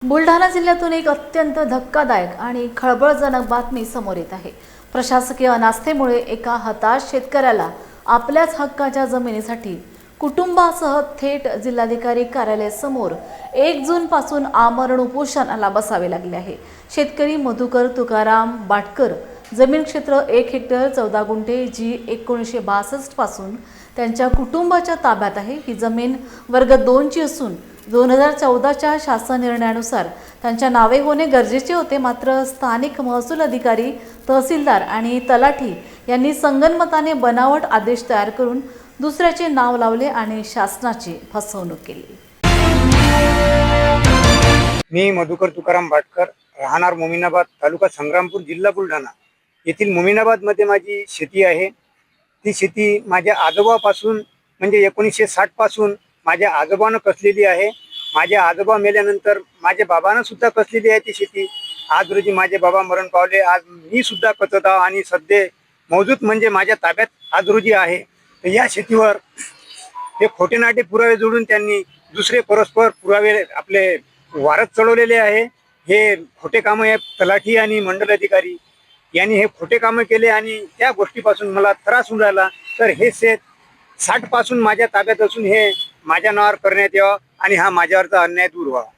बुलढाणा जिल्ह्यातून एक अत्यंत धक्कादायक आणि खळबळजनक बातमी समोर येत आहे। प्रशासकीय अनास्थेमुळे एका हताश शेतकऱ्याला आपल्याच हक्काच्या जमिनीसाठी कुटुंबासह थेट जिल्हाधिकारी कार्यालयासमोर 1 जून पासून आमरण उपोषणाला बसावे लागले आहे। शेतकरी मधुकर तुकाराम बाटकर, जमीन क्षेत्र 1 हेक्टर 14 गुंठे, जी 1962 पासून त्यांच्या कुटुंबाच्या ताब्यात आहे। ही जमीन वर्ग 2 ची असून 2014च्या शासन निर्णयानुसार त्यांच्या नावे होणे गरजेचे होते। मात्र स्थानिक महसूल अधिकारी, तहसीलदार आणि तलाठी यांनी संगनमताने बनावट आदेश तयार करून दुसऱ्याचे नाव लावले आणि शासनाची फसवणूक केली। मी मधुकर तुकाराम बाटकर, राहणार मोमीनाबाद, तालुका संग्रामपूर, जिल्हा बुलढाणा येथील मोमीनाबाद मध्ये माझी शेती आहे। ती शेती माझ्या आजोबापासून म्हणजे 1960 पासून माझ्या आजोबानं कसलेली आहे। माझे आजोबा मेल्यानंतर माझ्या बाबांना सुद्धा कसलेली आहे ती शेती। आज रोजी माझे बाबा मरण पावले, आज मी सुद्धा कचत आहे आणि सध्या मौजूद म्हणजे माझ्या ताब्यात आज रोजी आहे। तर या शेतीवर हे खोटे नाटे पुरावे जोडून त्यांनी दुसरे परस्पर पुरावे आपले वारस चढवलेले आहे। हे खोटे कामं आहे तलाठी आणि मंडल अधिकारी यांनी हे खोटे कामं केले आणि त्या गोष्टीपासून मला त्रास होऊन राहिला। तर हे शेत 60 पासून माझ्या ताब्यात असून हे माझ्या नावावर करण्यात यावं आणि हा माझ्यावरचा अन्याय दूर व्हावा।